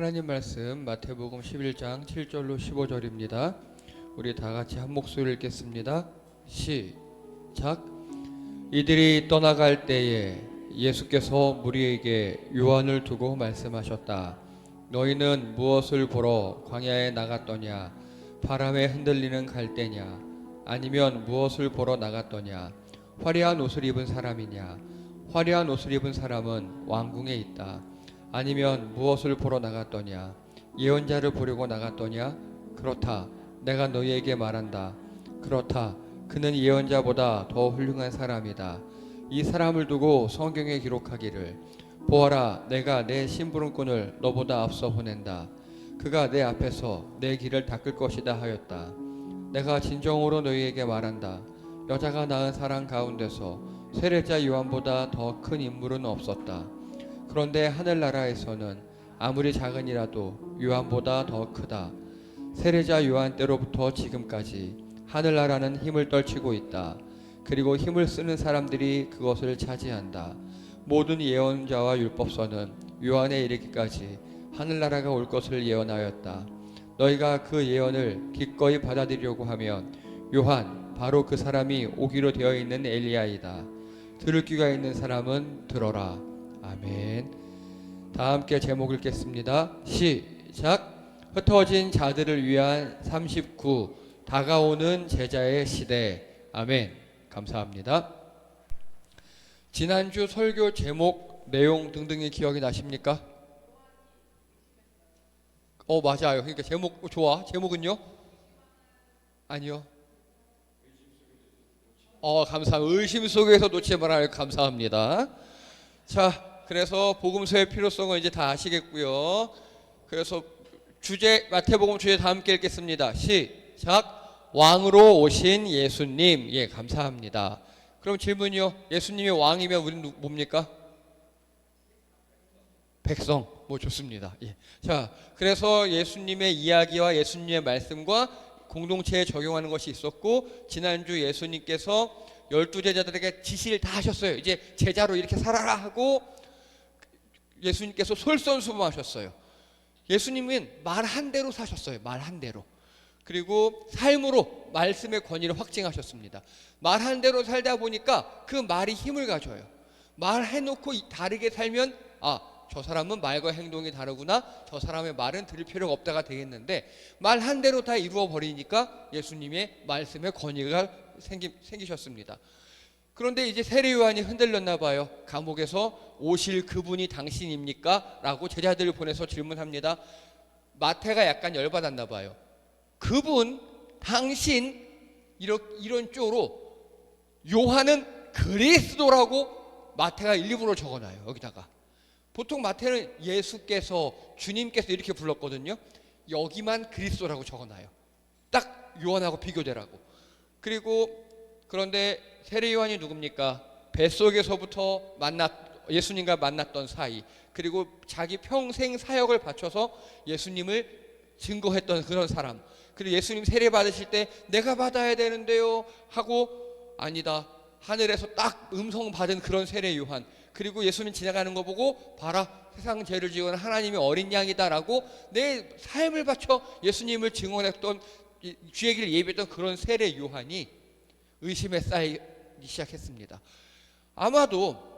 하나님 말씀 마태복음 11장 7절로 15절입니다. 우리 다 같이 한 목소리를 읽겠습니다. 시작. 이들이 떠나갈 때에 예수께서 무리에게 요한을 두고 말씀하셨다. 너희는 무엇을 보러 광야에 나갔더냐? 바람에 흔들리는 갈대냐? 아니면 무엇을 보러 나갔더냐? 화려한 옷을 입은 사람이냐? 화려한 옷을 입은 사람은 왕궁에 있다. 아니면 무엇을 보러 나갔더냐? 예언자를 보려고 나갔더냐? 그렇다. 내가 너희에게 말한다. 그렇다. 그는 예언자보다 더 훌륭한 사람이다. 이 사람을 두고 성경에 기록하기를 보아라, 내가 내 심부름꾼을 너보다 앞서 보낸다. 그가 내 앞에서 내 길을 닦을 것이다 하였다. 내가 진정으로 너희에게 말한다. 여자가 낳은 사람 가운데서 세례자 요한보다 더 큰 인물은 없었다. 그런데 하늘나라에서는 아무리 작은이라도 요한보다 더 크다. 세례자 요한 때로부터 지금까지 하늘나라는 힘을 떨치고 있다. 그리고 힘을 쓰는 사람들이 그것을 차지한다. 모든 예언자와 율법서는 요한에 이르기까지 하늘나라가 올 것을 예언하였다. 너희가 그 예언을 기꺼이 받아들이려고 하면 요한 바로 그 사람이 오기로 되어 있는 엘리야이다. 들을 귀가 있는 사람은 들어라. 아멘. 다 함께 제목 읽겠습니다. 시작. 흩어진 자들을 위한 39 다가오는 제자의 시대. 아멘. 감사합니다. 지난주 설교 제목, 내용 등등이 기억이 나십니까? 맞아요. 그러니까 제목 좋아. 제목은요? 아니요. 감사합니다. 의심 속에서 놓지 말아요. 감사합니다. 자, 그래서 복음서의 필요성을 이제 다 아시겠고요. 그래서 주제, 마태복음 주제 다 함께 읽겠습니다. 시작. 왕으로 오신 예수님. 예, 감사합니다. 그럼 질문이요. 예수님이 왕이면 우리는 뭡니까? 백성. 좋습니다. 예. 자, 그래서 예수님의 이야기와 예수님의 말씀과 공동체에 적용하는 것이 있었고, 지난주 예수님께서 12제자들에게 지시를 다 하셨어요. 이제 제자로 이렇게 살아라 하고 예수님께서 솔선수범하셨어요. 예수님은 말 한 대로 사셨어요. 말 한 대로. 그리고 삶으로 말씀의 권위를 확증하셨습니다. 말 한 대로 살다 보니까 그 말이 힘을 가져요. 말해놓고 다르게 살면 저 사람은 말과 행동이 다르구나. 저 사람의 말은 들을 필요가 없다가 되겠는데 말 한 대로 다 이루어 버리니까 예수님의 말씀의 권위가 생기셨습니다. 그런데 이제 세례 요한이 흔들렸나 봐요. 감옥에서 오실 그분이 당신입니까? 라고 제자들을 보내서 질문합니다. 마태가 약간 열받았나 봐요. 그분, 당신, 이런 쪽으로 요한은 그리스도라고 마태가 일부러 적어놔요. 여기다가. 보통 마태는 예수께서, 주님께서 이렇게 불렀거든요. 여기만 그리스도라고 적어놔요. 딱 요한하고 비교되라고. 그런데 세례 요한이 누굽니까? 뱃속에서부터 예수님과 만났던 사이, 그리고 자기 평생 사역을 바쳐서 예수님을 증거했던 그런 사람, 그리고 예수님 세례 받으실 때 내가 받아야 되는데요 하고 아니다, 하늘에서 딱 음성 받은 그런 세례 요한, 그리고 예수님 지나가는 거 보고 봐라, 세상 죄를 지은 하나님의 어린 양이다라고 내 삶을 바쳐 예수님을 증언했던, 주의 길을 예비했던 그런 세례 요한이 의심에 쌓이기 시작했습니다. 아마도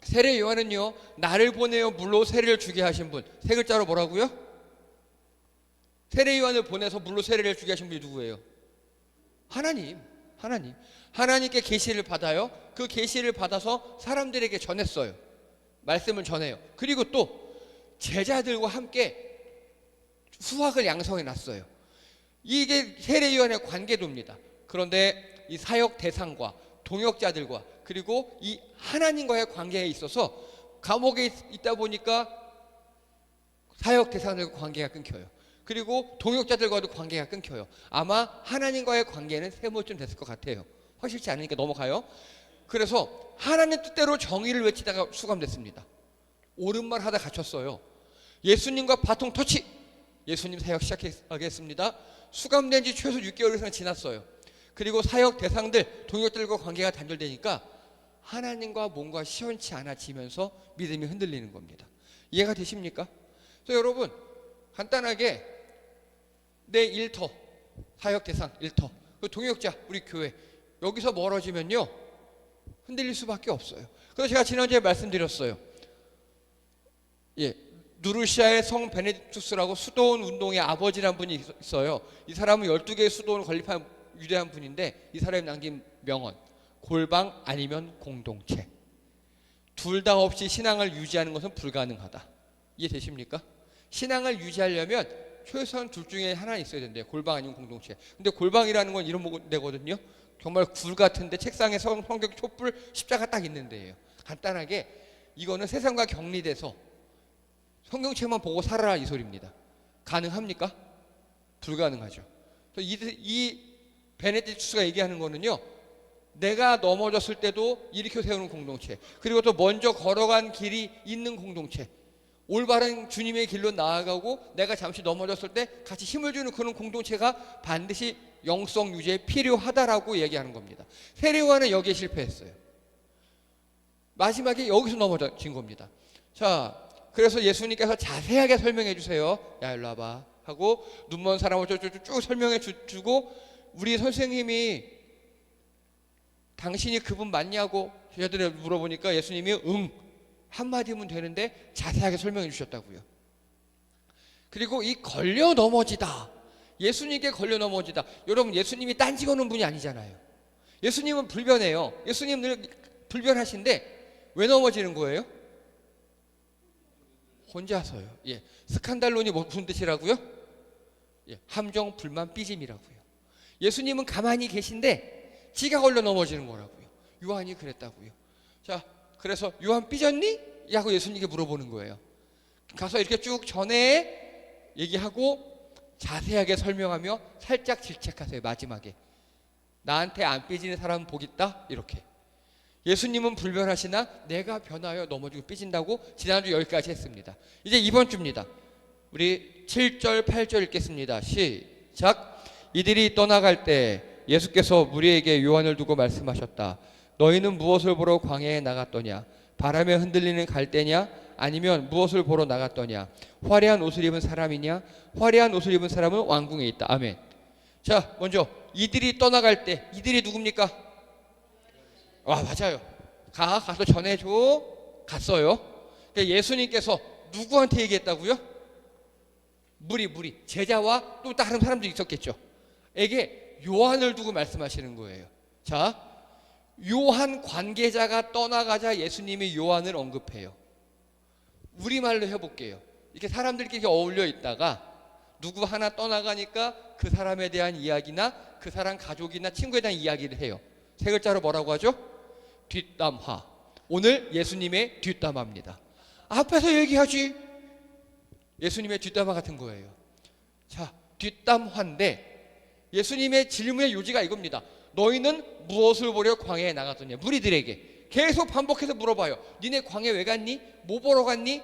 세례 요한은요, 나를 보내어 물로 세례를 주게 하신 분, 세 글자로 뭐라고요? 세례 요한을 보내서 물로 세례를 주게 하신 분이 누구예요? 하나님께 계시를 받아요. 그 계시를 받아서 사람들에게 전했어요. 말씀을 전해요. 그리고 또 제자들과 함께 수학을 양성해 놨어요. 이게 세례 요한의 관계도입니다. 그런데 이 사역 대상과 동역자들과 그리고 이 하나님과의 관계에 있어서 감옥에 있다 보니까 사역 대상들과 관계가 끊겨요. 그리고 동역자들과도 관계가 끊겨요. 아마 하나님과의 관계는 세모쯤 됐을 것 같아요. 확실치 않으니까 넘어가요. 그래서 하나님 뜻대로 정의를 외치다가 수감됐습니다. 옳은 말 하다 갇혔어요. 예수님과 바통 터치. 예수님 사역 시작하겠습니다. 수감된 지 최소 6개월 이상 지났어요. 그리고 사역 대상들, 동역들과 관계가 단절되니까 하나님과 뭔가 시원치 않아지면서 믿음이 흔들리는 겁니다. 이해가 되십니까? 그래서 여러분, 간단하게 내 일터, 사역 대상 일터, 그 동역자 우리 교회 여기서 멀어지면요 흔들릴 수밖에 없어요. 그래서 제가 지난주에 말씀드렸어요. 예, 누르시아의 성 베네딕투스라고 수도원 운동의 아버지란 분이 있어요. 이 사람은 12개의 수도원을 건립한 위대한 분인데 이 사람이 남긴 명언, 골방 아니면 공동체. 둘 다 없이 신앙을 유지하는 것은 불가능하다. 이해되십니까? 신앙을 유지하려면 최소한 둘 중에 하나 있어야 된대요. 골방 아니면 공동체. 근데 골방이라는 건 이런 데거든요. 정말 굴 같은데 책상에 성경 촛불 십자가 딱 있는 데예요. 간단하게 이거는 세상과 격리돼서 성경책만 보고 살아라 이 소리입니다. 가능합니까? 불가능하죠. 이 베네딕투스가 얘기하는 거는요, 내가 넘어졌을 때도 일으켜 세우는 공동체, 그리고 또 먼저 걸어간 길이 있는 공동체, 올바른 주님의 길로 나아가고 내가 잠시 넘어졌을 때 같이 힘을 주는 그런 공동체가 반드시 영성 유지에 필요하다라고 얘기하는 겁니다. 세례요한은 여기에 실패했어요. 마지막에 여기서 넘어진 겁니다. 자, 그래서 예수님께서 자세하게 설명해 주세요. 야, 일로 와봐 하고 눈먼 사람을 쭉 설명해 주고, 우리 선생님이 당신이 그분 맞냐고 저희들이 물어보니까 예수님이 응 한마디면 되는데 자세하게 설명해 주셨다고요. 그리고 이 걸려 넘어지다, 예수님께 걸려 넘어지다. 여러분, 예수님이 딴지 거는 분이 아니잖아요. 예수님은 불변해요. 예수님 늘 불변하신데 왜 넘어지는 거예요? 혼자서요. 예, 스칸달론이 무슨 뜻이라고요? 예, 함정, 불만, 삐짐이라고요. 예수님은 가만히 계신데 지가 걸려 넘어지는 거라고요. 요한이 그랬다고요. 자, 그래서 요한 삐졌니? 하고 예수님께 물어보는 거예요. 가서 이렇게 쭉 전에 얘기하고 자세하게 설명하며 살짝 질책하세요. 마지막에 나한테 안 삐지는 사람은 복 있다 이렇게. 예수님은 불변하시나 내가 변하여 넘어지고 삐진다고 지난주 여기까지 했습니다. 이제 이번 주입니다. 우리 7절 8절 읽겠습니다. 시작. 이들이 떠나갈 때 예수께서 무리에게 요한을 두고 말씀하셨다. 너희는 무엇을 보러 광야에 나갔더냐? 바람에 흔들리는 갈대냐? 아니면 무엇을 보러 나갔더냐? 화려한 옷을 입은 사람이냐? 화려한 옷을 입은 사람은 왕궁에 있다. 아멘. 자, 먼저 이들이 떠나갈 때, 이들이 누굽니까? 맞아요. 가서 전해줘. 갔어요. 그러니까 예수님께서 누구한테 얘기했다고요? 무리 제자와 또 다른 사람도 있었겠죠. 에게 요한을 두고 말씀하시는 거예요. 자, 요한 관계자가 떠나가자 예수님이 요한을 언급해요. 우리말로 해볼게요. 이렇게 사람들끼리 어울려 있다가 누구 하나 떠나가니까 그 사람에 대한 이야기나 그 사람 가족이나 친구에 대한 이야기를 해요. 세 글자로 뭐라고 하죠? 뒷담화. 오늘 예수님의 뒷담화입니다. 앞에서 얘기하지. 예수님의 뒷담화 같은 거예요. 자, 뒷담화인데 예수님의 질문의 요지가 이겁니다. 너희는 무엇을 보려 광야에 나갔더냐? 무리들에게 계속 반복해서 물어봐요. 니네 광야에 왜 갔니? 뭐 보러 갔니?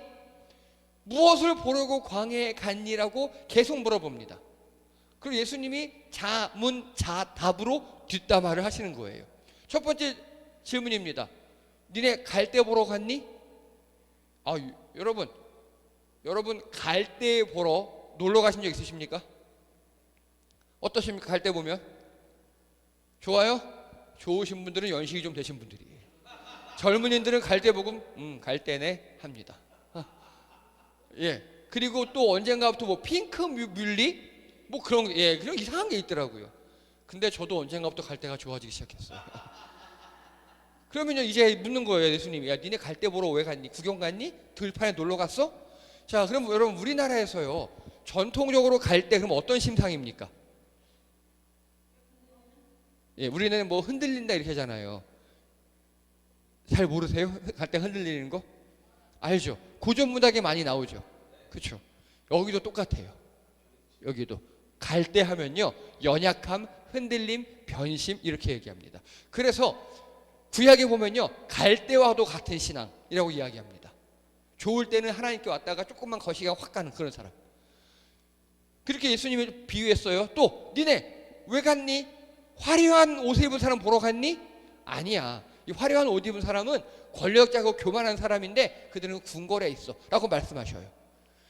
무엇을 보려고 광야에 갔니라고 계속 물어봅니다. 그리고 예수님이 자문자답으로 뒷담화를 하시는 거예요. 첫 번째 질문입니다. 니네 갈대 보러 갔니? 여러분 갈대 보러 놀러 가신 적 있으십니까? 어떠십니까? 갈대 보면 좋아요? 좋으신 분들은 연식이 좀 되신 분들이에요. 젊은이들은 갈대 보고 갈대네 합니다. 예. 그리고 또 언젠가부터 뭐 핑크 뮬리 뭐 그런 그런 이상한 게 있더라고요. 근데 저도 언젠가부터 갈대가 좋아지기 시작했어요. 그러면요 이제 묻는 거예요. 예수님이 야 니네 갈대 보러 왜 갔니? 구경 갔니? 들판에 놀러 갔어? 자, 그럼 여러분 우리나라에서요 전통적으로 갈대 그럼 어떤 심상입니까? 예, 우리는 뭐 흔들린다 이렇게 하잖아요. 잘 모르세요? 갈대 흔들리는 거? 알죠? 고전문학에 많이 나오죠. 그렇죠? 여기도 똑같아요. 여기도 갈대 하면요 연약함, 흔들림, 변심 이렇게 얘기합니다. 그래서 구약에 보면요 갈대와도 같은 신앙이라고 이야기합니다. 좋을 때는 하나님께 왔다가 조금만 거시기가 확 가는 그런 사람. 그렇게 예수님이 비유했어요. 또 니네 왜 갔니? 화려한 옷을 입은 사람 보러 갔니? 아니야. 이 화려한 옷 입은 사람은 권력자고 교만한 사람인데 그들은 궁궐에 있어 라고 말씀하셔요.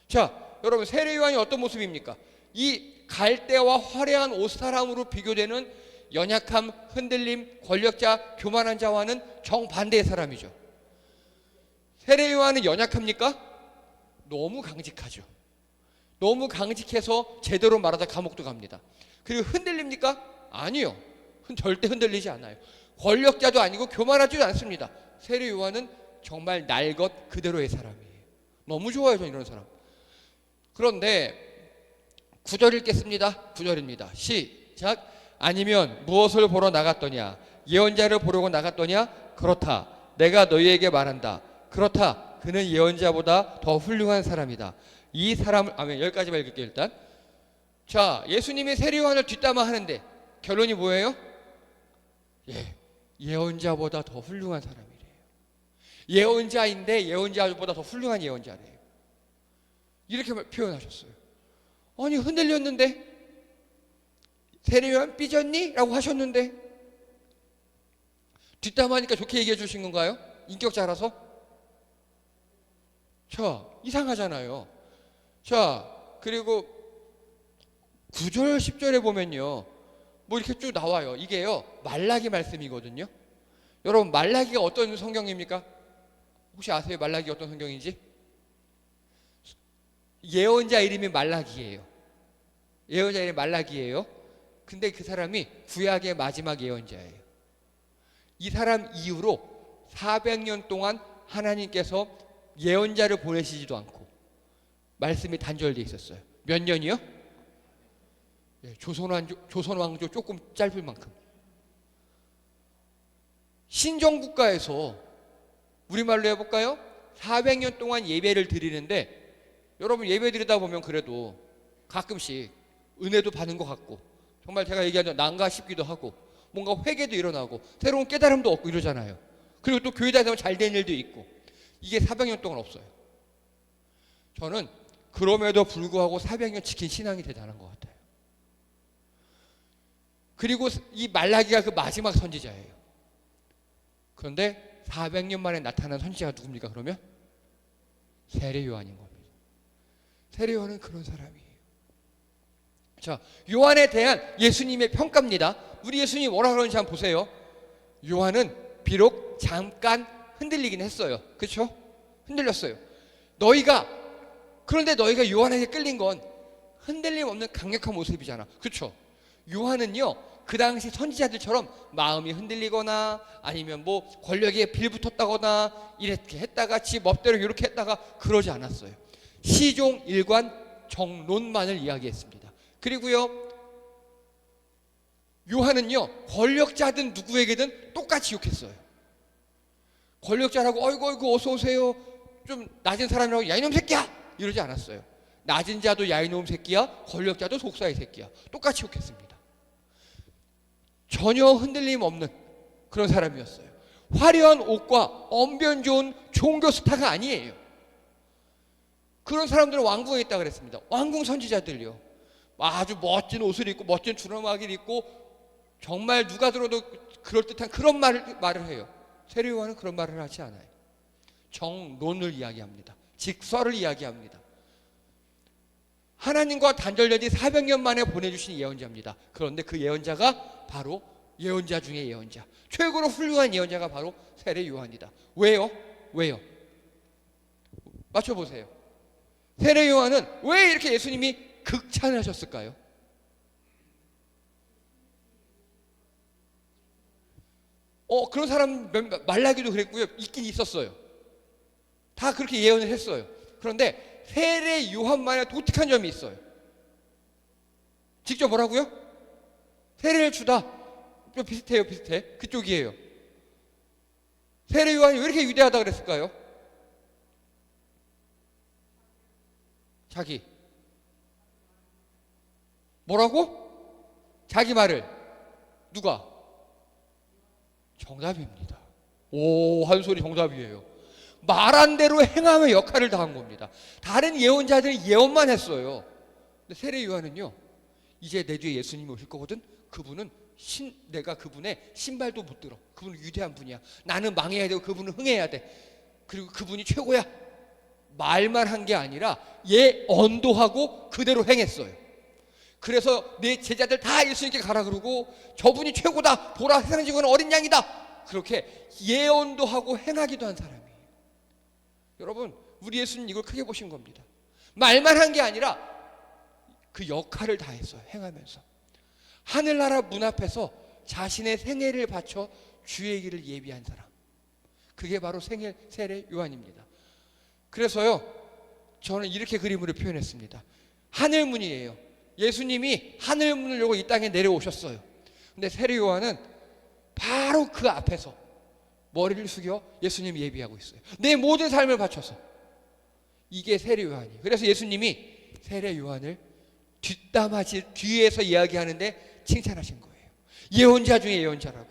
자, 여러분 세례 요한이 어떤 모습입니까? 이 갈대와 화려한 옷 사람으로 비교되는 연약함, 흔들림, 권력자, 교만한 자와는 정반대의 사람이죠. 세례 요한은 연약합니까? 너무 강직하죠. 너무 강직해서 제대로 말하다 감옥도 갑니다. 그리고 흔들립니까? 아니요. 절대 흔들리지 않아요. 권력자도 아니고 교만하지도 않습니다. 세례 요한은 정말 날 것 그대로의 사람이에요. 너무 좋아요, 저는 이런 사람. 그런데 9절 읽겠습니다. 9절입니다. 시작. 아니면 무엇을 보러 나갔더냐? 예언자를 보려고 나갔더냐? 그렇다. 내가 너희에게 말한다. 그렇다. 그는 예언자보다 더 훌륭한 사람이다. 이 사람을, 아멘. 여기까지만 읽을게요, 일단. 자, 예수님이 세례 요한을 뒷담화하는데 결론이 뭐예요? 예언자보다 더 훌륭한 사람이래요. 예언자인데 예언자보다 더 훌륭한 예언자래요. 이렇게 표현하셨어요. 아니, 흔들렸는데 세례 요한 삐졌니? 라고 하셨는데 뒷담화하니까 좋게 얘기해 주신 건가요? 인격자라서? 자, 이상하잖아요. 자, 그리고 9절 10절에 보면요, 뭐 이렇게 쭉 나와요. 이게요 말라기 말씀이거든요. 여러분, 말라기가 어떤 성경입니까? 혹시 아세요? 말라기 어떤 성경인지? 예언자 이름이 말라기예요. 예언자 이름이 말라기예요. 근데 그 사람이 구약의 마지막 예언자예요. 이 사람 이후로 400년 동안 하나님께서 예언자를 보내시지도 않고 말씀이 단절되어 있었어요. 몇 년이요? 조선 왕조 조금 짧을 만큼. 신정국가에서 우리말로 해볼까요? 400년 동안 예배를 드리는데, 여러분 예배 드리다 보면 그래도 가끔씩 은혜도 받는 것 같고, 정말 제가 얘기하는 난가 싶기도 하고, 뭔가 회개도 일어나고 새로운 깨달음도 얻고 이러잖아요. 그리고 또 교회 다니면 잘 된 일도 있고. 이게 400년 동안 없어요. 저는 그럼에도 불구하고 400년 지킨 신앙이 대단한 것 같아요. 그리고 이 말라기가 그 마지막 선지자예요. 그런데 400년 만에 나타난 선지자가 누굽니까? 그러면 세례 요한인 겁니다. 세례 요한은 그런 사람이에요. 자, 요한에 대한 예수님의 평가입니다. 우리 예수님이 뭐라 그러는지 한번 보세요. 요한은 비록 잠깐 흔들리긴 했어요. 그렇죠? 흔들렸어요. 그런데 너희가 요한에게 끌린 건 흔들림 없는 강력한 모습이잖아. 그렇죠? 요한은요, 그 당시 선지자들처럼 마음이 흔들리거나 아니면 뭐 권력에 빌붙었다거나 이렇게 했다가 지 멋대로 이렇게 했다가 그러지 않았어요. 시종 일관 정론만을 이야기했습니다. 그리고요, 요한은요 권력자든 누구에게든 똑같이 욕했어요. 권력자라고 어이구 어서 오세요, 좀 낮은 사람이라고 야 이놈 새끼야 이러지 않았어요. 낮은 자도 야 이놈 새끼야, 권력자도 속사의 새끼야, 똑같이 욕했습니다. 전혀 흔들림 없는 그런 사람이었어요. 화려한 옷과 언변 좋은 종교 스타가 아니에요. 그런 사람들은 왕궁에 있다 그랬습니다. 왕궁 선지자들요, 아주 멋진 옷을 입고 멋진 주름하기를 입고 정말 누가 들어도 그럴듯한 그런 말을 해요. 세례 요한은 그런 말을 하지 않아요. 정론을 이야기합니다. 직설을 이야기합니다. 하나님과 단절된 지 400년 만에 보내주신 예언자입니다. 그런데 그 예언자가 바로 예언자 중에 예언자, 최고로 훌륭한 예언자가 바로 세례 요한이다. 왜요? 맞춰보세요. 세례 요한은 왜 이렇게 예수님이 극찬하셨을까요? 그런 사람 말라기도 그랬고요, 있긴 있었어요. 다 그렇게 예언을 했어요. 그런데 세례 요한만의 독특한 점이 있어요. 직접 뭐라고요? 세례를 주다. 좀 비슷해. 그쪽이에요. 세례 요한이 왜 이렇게 위대하다 그랬을까요? 자기 뭐라고? 자기 말을 누가? 정답입니다. 오, 한 소리 정답이에요. 말한 대로 행함의 역할을 다한 겁니다. 다른 예언자들은 예언만 했어요. 근데 세례 요한은요, 이제 내 뒤에 예수님이 오실 거거든. 그분은 내가 그분의 신발도 못 들어. 그분은 위대한 분이야. 나는 망해야 되고 그분은 흥해야 돼. 그리고 그분이 최고야. 말만 한 게 아니라 예언도하고 그대로 행했어요. 그래서 내 제자들 다 예수님께 가라 그러고 저분이 최고다, 보라 세상에 지고는 어린 양이다, 그렇게 예언도 하고 행하기도 한 사람이에요. 여러분, 우리 예수님 이걸 크게 보신 겁니다. 말만 한 게 아니라 그 역할을 다 했어요. 행하면서 하늘나라 문 앞에서 자신의 생애를 바쳐 주의 길을 예비한 사람, 그게 바로 세례 요한입니다. 그래서요, 저는 이렇게 그림으로 표현했습니다. 하늘문이에요. 예수님이 하늘문을 열고 이 땅에 내려오셨어요. 근데 세례 요한은 바로 그 앞에서 머리를 숙여 예수님 예비하고 있어요. 내 모든 삶을 바쳐서. 이게 세례 요한이에요. 그래서 예수님이 세례 요한을 뒤에서 이야기하는데 칭찬하신 거예요. 예언자 중에 예언자라고.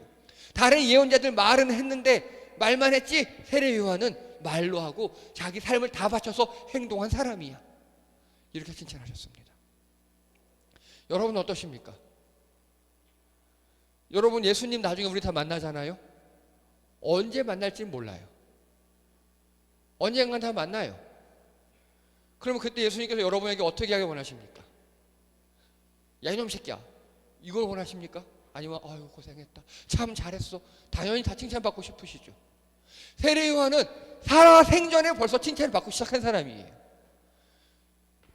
다른 예언자들 말은 했는데 말만 했지, 세례 요한은 말로 하고 자기 삶을 다 바쳐서 행동한 사람이야. 이렇게 칭찬하셨습니다. 여러분 어떠십니까? 여러분, 예수님 나중에 우리 다 만나잖아요. 언제 만날지는 몰라요. 언젠간 다 만나요. 그러면 그때 예수님께서 여러분에게 어떻게 하길 원하십니까? 야, 이놈 새끼야, 이걸 원하십니까? 아니면 아유 고생했다, 참 잘했어, 당연히 다 칭찬받고 싶으시죠. 세례 요한은 살아 생전에 벌써 칭찬을 받고 시작한 사람이에요.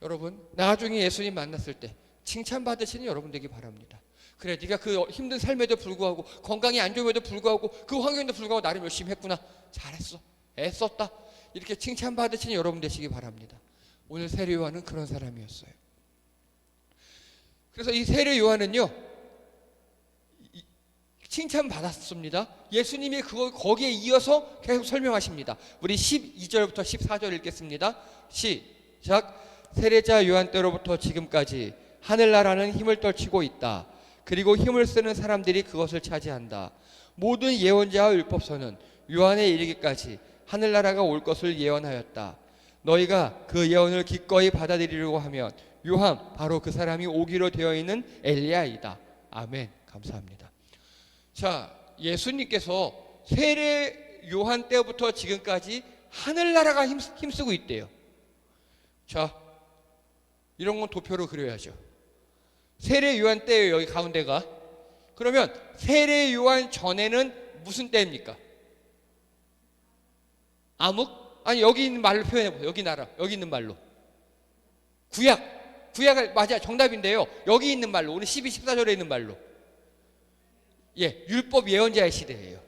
여러분, 나중에 예수님 만났을 때 칭찬받으시는 여러분 되기 바랍니다. 그래, 네가 그 힘든 삶에도 불구하고, 건강이 안 좋음에도 불구하고, 그 환경에도 불구하고 나름 열심히 했구나, 잘했어, 애썼다, 이렇게 칭찬받으시는 여러분 되시기 바랍니다. 오늘 세례 요한은 그런 사람이었어요. 그래서 이 세례 요한은요, 칭찬받았습니다. 예수님이 거기에 이어서 계속 설명하십니다. 우리 12절부터 14절 읽겠습니다. 시작. 세례자 요한 때로부터 지금까지 하늘나라는 힘을 떨치고 있다. 그리고 힘을 쓰는 사람들이 그것을 차지한다. 모든 예언자와 율법서는 요한에 이르기까지 하늘나라가 올 것을 예언하였다. 너희가 그 예언을 기꺼이 받아들이려고 하면 요한, 바로 그 사람이 오기로 되어 있는 엘리야이다. 아멘. 감사합니다. 자, 예수님께서 세례 요한 때부터 지금까지 하늘나라가 힘쓰고 있대요. 자, 이런 건 도표로 그려야죠. 세례 요한 때예요, 여기 가운데가. 그러면 세례 요한 전에는 무슨 때입니까? 암흑? 아니, 여기 있는 말로 표현해보세요. 여기 나라, 여기 있는 말로. 구약 맞아, 정답인데요. 여기 있는 말로, 우리 12, 14절에 있는 말로. 예, 율법 예언자의 시대예요.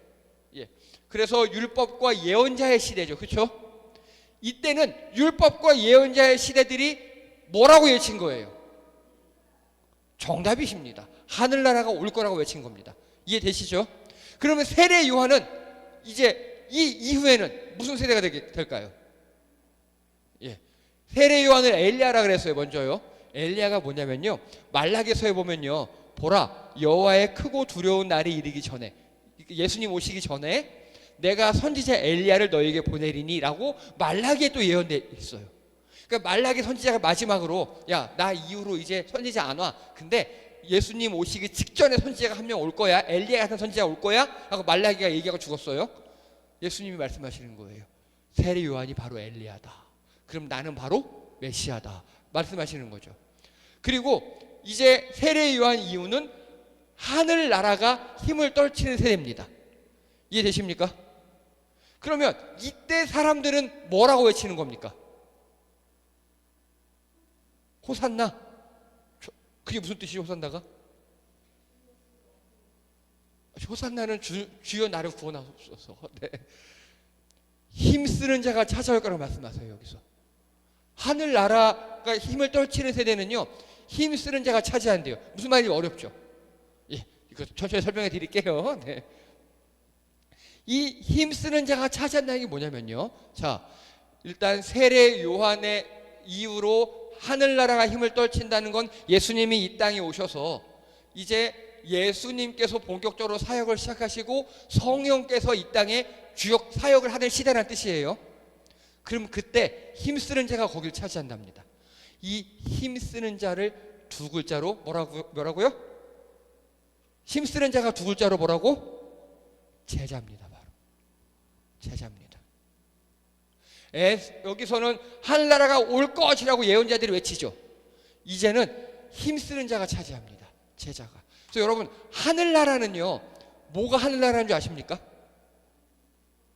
예, 그래서 율법과 예언자의 시대죠, 그렇죠? 이때는 율법과 예언자의 시대들이 뭐라고 외친 거예요? 정답이십니다. 하늘나라가 올 거라고 외친 겁니다. 이해되시죠? 그러면 세례 요한은 이제 이 이후에는 무슨 세대가 될까요? 예, 세례 요한을 엘리야라 그랬어요. 먼저요. 엘리야가 뭐냐면요, 말라기서에 보면요, 보라, 여호와의 크고 두려운 날이 이르기 전에, 예수님 오시기 전에 내가 선지자 엘리야를 너에게 보내리니 라고 말라기에 또 예언돼 있어요. 그러니까 말라기 선지자가 마지막으로, 야, 나 이후로 이제 선지자 안 와, 근데 예수님 오시기 직전에 선지자가 한 명 올 거야, 엘리야 같은 선지자가 올 거야 하고 말라기가 얘기하고 죽었어요. 예수님이 말씀하시는 거예요. 세례 요한이 바로 엘리야다, 그럼 나는 바로 메시아다 말씀하시는 거죠. 그리고 이제 세례 요한 이후는 하늘나라가 힘을 떨치는 세대입니다. 이해되십니까? 그러면 이때 사람들은 뭐라고 외치는 겁니까? 호산나? 그게 무슨 뜻이죠, 호산나가? 호산나는 주여 나를 구원하옵소서. 네. 힘쓰는 자가 찾아올 거라고 말씀하세요. 여기서 하늘나라가 힘을 떨치는 세대는요, 힘쓰는 자가 차지한대요. 무슨 말인지 어렵죠? 예, 이거 천천히 설명해 드릴게요. 네. 이 힘쓰는 자가 차지한다는 게 뭐냐면요, 자, 일단 세례 요한의 이후로 하늘나라가 힘을 떨친다는 건 예수님이 이 땅에 오셔서 이제 예수님께서 본격적으로 사역을 시작하시고 성령께서 이 땅에 주역 사역을 하는 시대라는 뜻이에요. 그럼 그때 힘쓰는 자가 거기를 차지한답니다. 이 힘쓰는 자를 두 글자로 뭐라고요? 힘쓰는 자가 두 글자로 뭐라고? 제자입니다. 바로 제자입니다. 여기서는 하늘나라가 올 것이라고 예언자들이 외치죠. 이제는 힘쓰는 자가 차지합니다. 제자가. 그래서 여러분, 하늘나라는요, 뭐가 하늘나라인 줄 아십니까?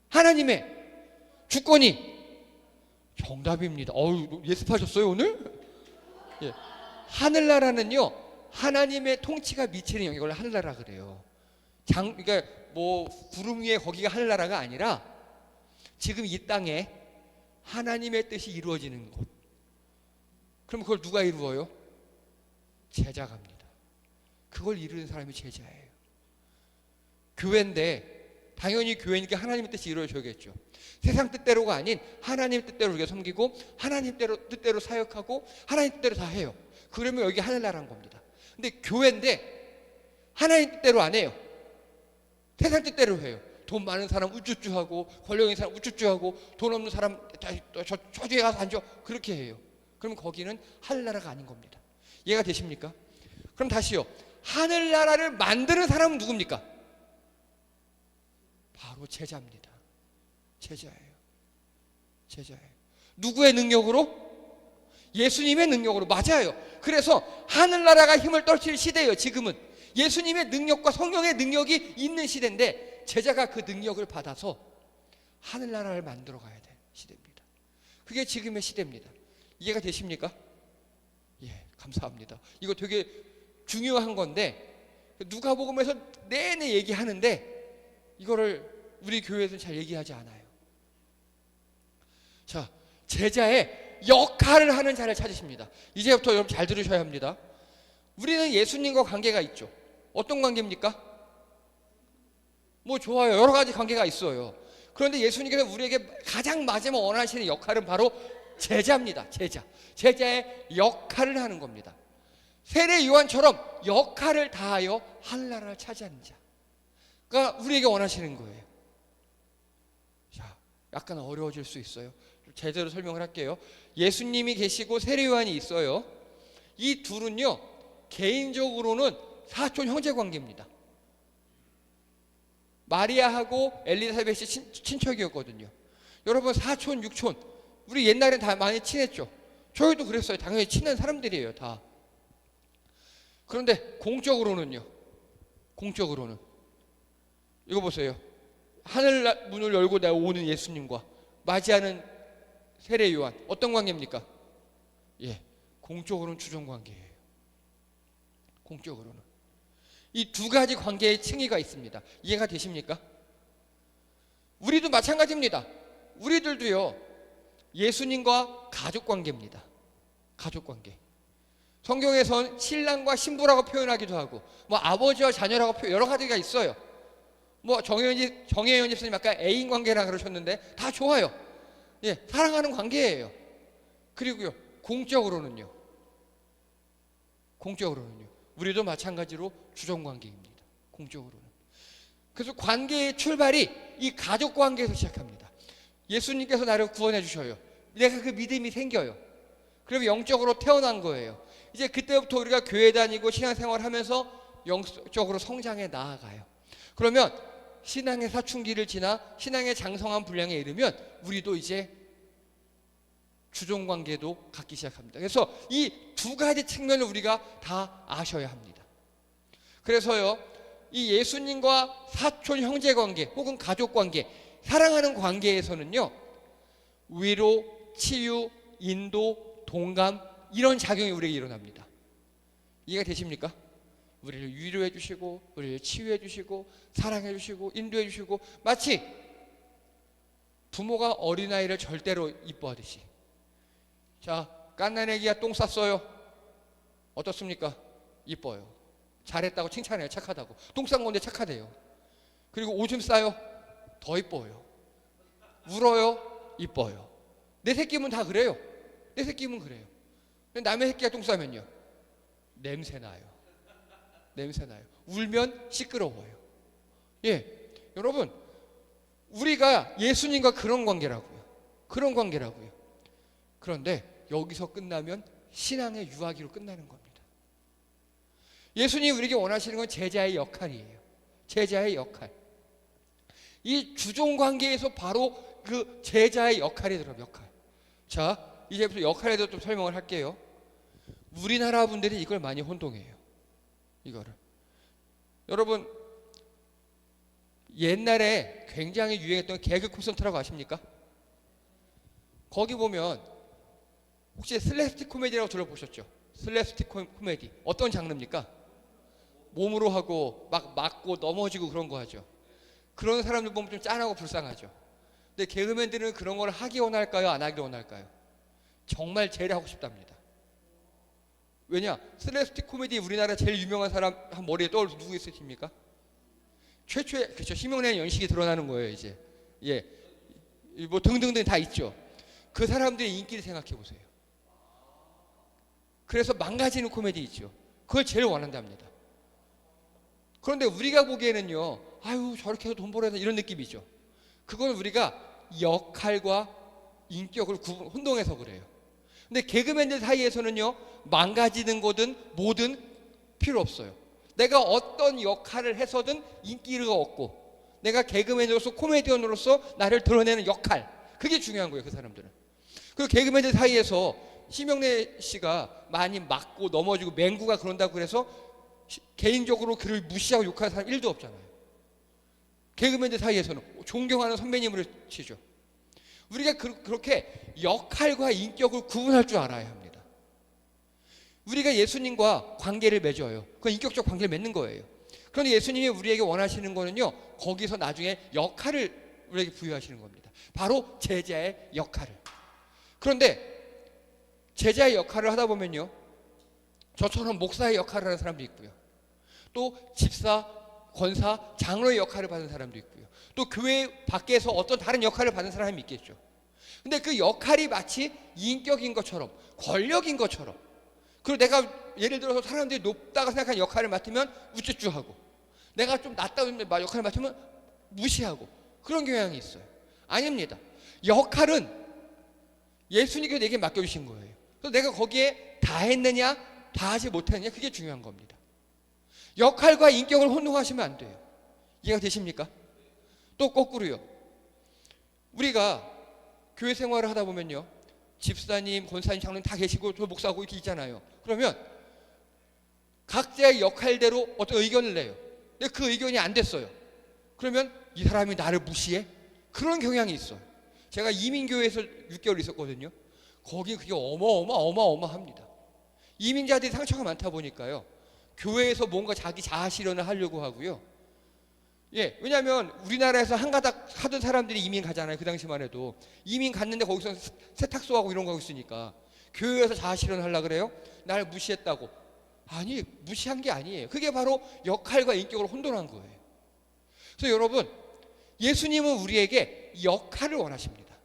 하나님의 주권이. 정답입니다. 예습하셨어요 오늘? 예. 하늘나라는요, 하나님의 통치가 미치는 영역을 하늘나라 그래요. 그러니까 뭐 구름 위에 거기가 하늘나라가 아니라 지금 이 땅에 하나님의 뜻이 이루어지는 곳. 그럼 그걸 누가 이루어요? 제자가 합니다. 그걸 이루는 사람이 제자예요. 교회인데 당연히 교회니까 하나님의 뜻이 이루어져야겠죠. 세상 뜻대로가 아닌 하나님 뜻대로 우리가 섬기고 하나님 뜻대로 사역하고 하나님 뜻대로 다 해요. 그러면 여기 하늘나라인 겁니다. 근데 교회인데 하나님 뜻대로 안 해요. 세상 뜻대로 해요. 돈 많은 사람 우쭈쭈하고 권력 있는 사람 우쭈쭈하고 돈 없는 사람 저주에 가서 앉아. 그렇게 해요. 그럼 거기는 하늘나라가 아닌 겁니다. 이해가 되십니까? 그럼 다시요. 하늘나라를 만드는 사람은 누굽니까? 바로 제자입니다. 제자예요. 누구의 능력으로? 예수님의 능력으로. 맞아요. 그래서 하늘나라가 힘을 떨칠 시대예요. 지금은 예수님의 능력과 성령의 능력이 있는 시대인데 제자가 그 능력을 받아서 하늘나라를 만들어 가야 될 시대입니다. 그게 지금의 시대입니다. 이해가 되십니까? 예, 감사합니다. 이거 되게 중요한 건데 누가복음에서 내내 얘기하는데 이거를 우리 교회에서는 잘 얘기하지 않아요. 자, 제자의 역할을 하는 자를 찾으십니다. 이제부터 여러분 잘 들으셔야 합니다. 우리는 예수님과 관계가 있죠. 어떤 관계입니까? 뭐 좋아요. 여러 가지 관계가 있어요. 그런데 예수님께서 우리에게 가장 마지막 원하시는 역할은 바로 제자입니다. 제자의 역할을 하는 겁니다. 세례 요한처럼 역할을 다하여 하늘나라를 차지하는 자가 우리에게 원하시는 거예요. 자, 약간 어려워질 수 있어요. 제대로 설명을 할게요. 예수님이 계시고 세례 요한이 있어요. 이 둘은요, 개인적으로는 사촌 형제 관계입니다. 마리아하고 엘리사벳이 친척이었거든요. 여러분, 사촌, 육촌, 우리 옛날엔 다 많이 친했죠. 저희도 그랬어요. 당연히 친한 사람들이에요, 다. 그런데 공적으로는요. 이거 보세요. 하늘 문을 열고 오는 예수님과 맞이하는 세례 요한, 어떤 관계입니까? 예, 공적으로는 주종 관계예요. 공적으로는. 이 두 가지 관계의 층위가 있습니다. 이해가 되십니까? 우리도 마찬가지입니다. 우리들도요, 예수님과 가족 관계입니다. 가족 관계. 성경에선 신랑과 신부라고 표현하기도 하고, 뭐 아버지와 자녀라고 여러 가지가 있어요. 뭐 정혜연 집사님 아까 애인 관계라 그러셨는데 다 좋아요. 예, 사랑하는 관계예요. 그리고요, 공적으로는요. 우리도 마찬가지로 주종 관계입니다. 공적으로는. 그래서 관계의 출발이 이 가족 관계에서 시작합니다. 예수님께서 나를 구원해 주셔요. 내가 그 믿음이 생겨요. 그러면 영적으로 태어난 거예요. 이제 그때부터 우리가 교회 다니고 신앙생활 하면서 영적으로 성장해 나아가요. 그러면 신앙의 사춘기를 지나 신앙의 장성한 분량에 이르면 우리도 이제 주종관계도 갖기 시작합니다. 그래서 이 두 가지 측면을 우리가 다 아셔야 합니다. 그래서요, 이 예수님과 사촌 형제관계 혹은 가족관계, 사랑하는 관계에서는요, 위로, 치유, 인도, 동감, 이런 작용이 우리에게 일어납니다. 이해가 되십니까? 우리를 위로해 주시고, 우리를 치유해 주시고, 사랑해 주시고, 인도해 주시고, 마치 부모가 어린아이를 절대로 이뻐하듯이. 자, 갓난애기가 똥 쌌어요. 어떻습니까? 이뻐요. 잘했다고 칭찬해요. 착하다고. 똥 싼 건데 착하대요. 그리고 오줌 싸요. 더 이뻐요. 울어요. 이뻐요. 내 새끼면 다 그래요. 내 새끼면 그래요. 남의 새끼가 똥 싸면요, 냄새 나요. 울면 시끄러워요. 예, 여러분, 우리가 예수님과 그런 관계라고요. 그런데 여기서 끝나면 신앙의 유아기로 끝나는 겁니다. 예수님이 우리에게 원하시는 건 제자의 역할이에요. 제자의 역할. 이 주종 관계에서 바로 그 제자의 역할이 들어요. 역할. 자, 이제부터 역할에 대해서 좀 설명을 할게요. 우리나라 분들이 이걸 많이 혼동해요. 이거를. 여러분, 옛날에 굉장히 유행했던 개그 콘서트라고 아십니까? 거기 보면 혹시 슬랩스틱 코미디라고 들어보셨죠? 슬랩스틱 코미디. 어떤 장르입니까? 몸으로 하고 막 맞고 넘어지고 그런 거 하죠. 그런 사람들 보면 좀 짠하고 불쌍하죠. 근데 개그맨들은 그런 걸 하기 원할까요? 안 하기 원할까요? 정말 제일 하고 싶답니다. 왜냐? 슬랩스틱 코미디 우리나라 제일 유명한 사람 한 머리에 떠오르는 누구 있으십니까? 최초에 그렇죠. 심형래 연식이 드러나는 거예요. 이제 예, 뭐 등등등 다 있죠. 그 사람들의 인기를 생각해 보세요. 그래서 망가지는 코미디 있죠. 그걸 제일 원한답니다. 그런데 우리가 보기에는요, 아유 저렇게 해서 돈 벌어야 이런 느낌이죠. 그건 우리가 역할과 인격을 혼동해서 그래요. 근데 개그맨들 사이에서는요, 망가지는 거든 뭐든 필요 없어요. 내가 어떤 역할을 해서든 인기를 얻고, 내가 개그맨으로서 코미디언으로서 나를 드러내는 역할, 그게 중요한 거예요. 그 사람들은. 그리고 개그맨들 사이에서 심영래 씨가 많이 맞고 넘어지고 맹구가 그런다고 그래서 개인적으로 그를 무시하고 욕하는 사람 1도 없잖아요. 개그맨들 사이에서는 존경하는 선배님을 치죠. 우리가 그렇게 역할과 인격을 구분할 줄 알아야 합니다. 우리가 예수님과 관계를 맺어요. 그건 인격적 관계를 맺는 거예요. 그런데 예수님이 우리에게 원하시는 거는요, 거기서 나중에 역할을 우리에게 부여하시는 겁니다. 바로 제자의 역할을. 그런데 제자의 역할을 하다 보면요, 저처럼 목사의 역할을 하는 사람도 있고요, 또 집사, 권사, 장로의 역할을 받는 사람도 있고요, 또 교회 밖에서 어떤 다른 역할을 받는 사람이 있겠죠. 근데 그 역할이 마치 인격인 것처럼, 권력인 것처럼, 그리고 내가 예를 들어서 사람들이 높다고 생각하는 역할을 맡으면 우쭈쭈하고, 내가 좀 낮다고 역할을 맡으면 무시하고, 그런 경향이 있어요. 아닙니다. 역할은 예수님께서 내게 맡겨주신 거예요. 그래서 내가 거기에 다 했느냐 다 하지 못했느냐, 그게 중요한 겁니다. 역할과 인격을 혼동하시면 안 돼요. 이해가 되십니까? 또 거꾸로요, 우리가 교회 생활을 하다 보면요, 집사님, 권사님, 장로님 다 계시고 저 목사하고 이렇게 있잖아요. 그러면 각자의 역할대로 어떤 의견을 내요. 근데 그 의견이 안 됐어요. 그러면 이 사람이 나를 무시해? 그런 경향이 있어요. 제가 이민교회에서 6개월 있었거든요. 거기 그게 어마어마합니다. 이민자들이 상처가 많다 보니까요, 교회에서 뭔가 자기 자아 실현을 하려고 하고요. 예, 왜냐하면 우리나라에서 한가닥 하던 사람들이 이민 가잖아요. 그 당시만 해도 이민 갔는데 거기서 세탁소하고 이런 거 하고 있으니까 교회에서 자아 실현을 하려고 그래요. 날 무시했다고. 아니, 무시한 게 아니에요. 그게 바로 역할과 인격을 혼돈한 거예요. 그래서 여러분, 예수님은 우리에게 역할을 원하십니다.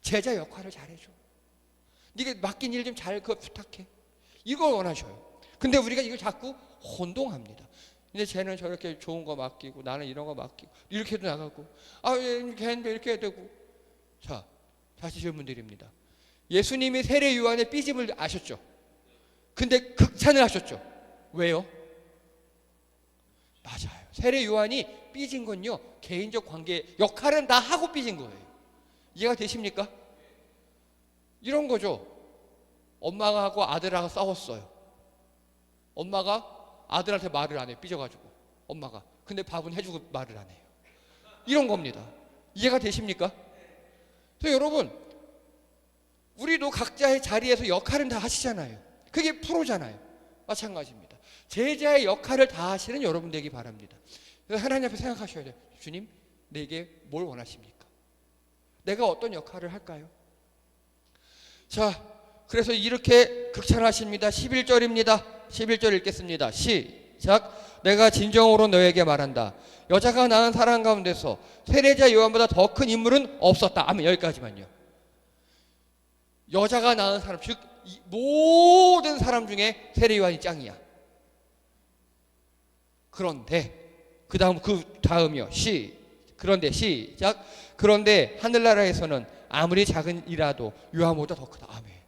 제자 역할을 잘해줘. 네가 맡긴 일 좀 잘 부탁해. 이걸 원하셔요. 근데 우리가 이걸 자꾸 혼동합니다. 근데 쟤는 저렇게 좋은 거 맡기고 나는 이런 거 맡기고 이렇게도 나가고, 걔는 이렇게 해야 되고. 자, 다시 질문드립니다. 예수님이 세례 요한의 삐짐을 아셨죠? 근데 극찬을 하셨죠? 왜요? 맞아요. 세례 요한이 삐진 건요, 개인적 관계 역할은 다 하고 삐진 거예요. 이해가 되십니까? 이런 거죠. 엄마가 하고 아들하고 싸웠어요. 엄마가 아들한테 말을 안 해요. 삐져가지고 엄마가. 근데 밥은 해주고 말을 안 해요. 이런 겁니다. 이해가 되십니까? 그래서 여러분, 우리도 각자의 자리에서 역할은 다 하시잖아요. 그게 프로잖아요. 마찬가지입니다. 제자의 역할을 다 하시는 여러분 되기 바랍니다. 그래서 하나님 앞에 생각하셔야 돼요. 주님, 내게 뭘 원하십니까? 내가 어떤 역할을 할까요? 자, 그래서 이렇게 극찬하십니다. 11절입니다. 11절 읽겠습니다. 시작. 내가 진정으로 너에게 말한다. 여자가 낳은 사람 가운데서 세례자 요한보다 더 큰 인물은 없었다. 아멘. 여기까지만요. 여자가 낳은 사람, 즉 모든 사람 중에 세례 요한이 짱이야. 그런데 그 다음이요. 그런데 시작. 그런데 하늘나라에서는 아무리 작은 이라도 요한보다 더 크다. 아멘.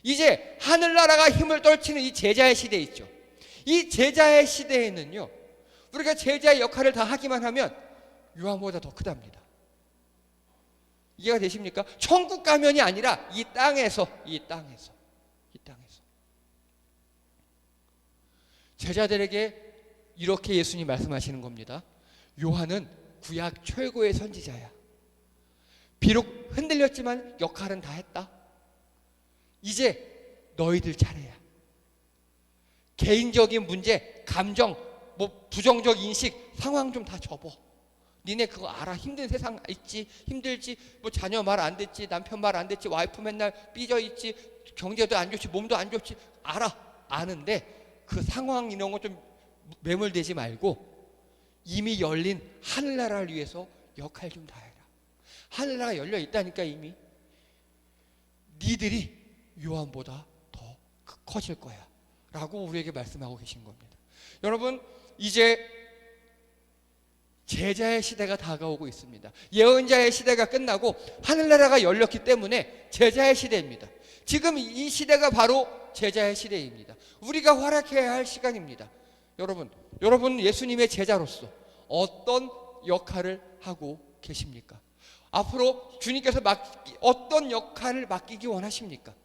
이제 하늘나라가 힘을 떨치는 이 제자의 시대 있죠. 이 제자의 시대에는요, 우리가 제자의 역할을 다 하기만 하면 요한보다 더 크답니다. 이해가 되십니까? 천국 가면이 아니라 이 땅에서 제자들에게 이렇게 예수님 말씀하시는 겁니다. 요한은 구약 최고의 선지자야. 비록 흔들렸지만 역할은 다 했다. 이제 너희들 차례야. 개인적인 문제, 감정, 부정적 인식, 상황 좀 다 접어. 니네 그거 알아. 힘든 세상 있지, 힘들지, 자녀 말 안 듣지, 남편 말 안 듣지, 와이프 맨날 삐져 있지, 경제도 안 좋지, 몸도 안 좋지, 알아. 아는데 그 상황 이런 거 좀 매몰되지 말고 이미 열린 하늘나라를 위해서 역할 좀 다 해라. 하늘나라가 열려 있다니까. 이미 니들이 요한보다 더 커질 거야 라고 우리에게 말씀하고 계신 겁니다. 여러분, 이제 제자의 시대가 다가오고 있습니다. 예언자의 시대가 끝나고 하늘나라가 열렸기 때문에 제자의 시대입니다. 지금 이 시대가 바로 제자의 시대입니다. 우리가 활약해야 할 시간입니다. 여러분 예수님의 제자로서 어떤 역할을 하고 계십니까? 앞으로 주님께서 어떤 역할을 맡기기 원하십니까?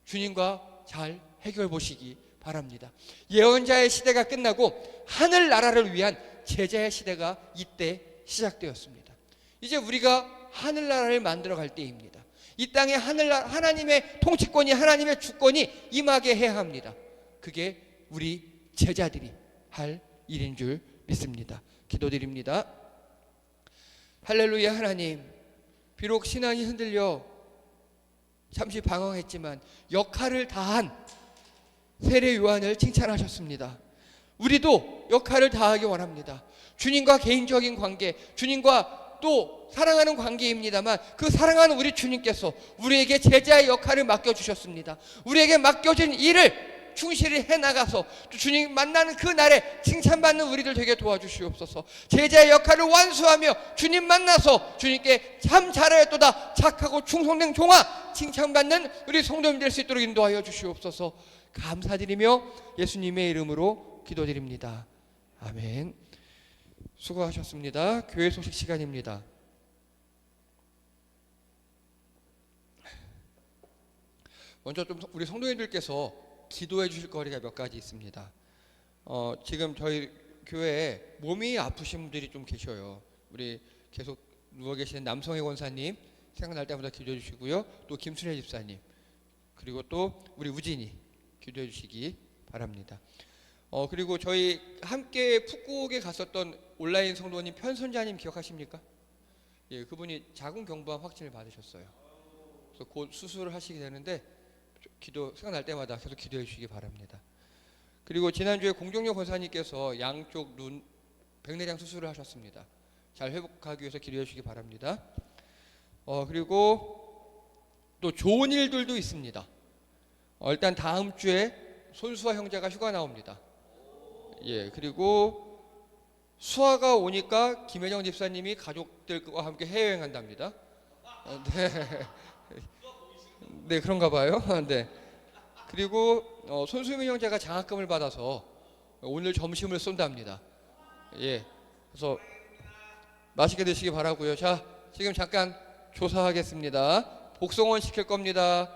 주님과 잘 해결 보시기 바랍니다. 예언자의 시대가 끝나고 하늘나라를 위한 제자의 시대가 이때 시작되었습니다. 이제 우리가 하늘나라를 만들어 갈 때입니다. 이 땅에 하나님의 통치권이, 하나님의 주권이 임하게 해야 합니다. 그게 우리 제자들이 할 일인 줄 믿습니다. 기도드립니다. 할렐루야. 하나님, 비록 신앙이 흔들려 잠시 방황했지만 역할을 다한 세례 요한을 칭찬하셨습니다. 우리도 역할을 다하기 원합니다. 주님과 개인적인 관계, 주님과 또 사랑하는 관계입니다만 그 사랑하는 우리 주님께서 우리에게 제자의 역할을 맡겨주셨습니다. 우리에게 맡겨진 일을 충실히 해나가서 주님 만나는 그 날에 칭찬받는 우리들 되게 도와주시옵소서. 제자의 역할을 완수하며 주님 만나서 주님께 참 잘하였도다, 착하고 충성된 종아, 칭찬받는 우리 성도님 될 수 있도록 인도하여 주시옵소서. 감사드리며 예수님의 이름으로 기도드립니다. 아멘. 수고하셨습니다. 교회 소식 시간입니다. 먼저 좀 우리 성도님들께서 기도해 주실 거리가 몇 가지 있습니다. 지금 저희 교회에 몸이 아프신 분들이 좀 계셔요. 우리 계속 누워 계시는 남성혜 권사님 생각날 때마다 기도해 주시고요. 또 김순혜 집사님, 그리고 또 우리 우진이 기도해 주시기 바랍니다. 그리고 저희 함께 푹국에 갔었던 온라인 성도님 편선자님 기억하십니까? 예, 그분이 자궁경부암 확진을 받으셨어요. 그래서 곧 수술을 하시게 되는데 기도 생각날 때마다 계속 기도해 주시기 바랍니다. 그리고 지난주에 공정용 권사님께서 양쪽 눈 백내장 수술을 하셨습니다. 잘 회복하기 위해서 기도해 주시기 바랍니다. 그리고 또 좋은 일들도 있습니다. 일단 다음 주에 손수아 형제가 휴가 나옵니다. 예, 그리고 수아가 오니까 김혜정 집사님이 가족들과 함께 해외여행 한답니다. 네, 그런가 봐요. 네. 그리고 손수민 형제가 장학금을 받아서 오늘 점심을 쏜답니다. 예. 그래서 맛있게 드시기 바라고요. 자, 지금 잠깐 조사하겠습니다. 복성원 시킬 겁니다.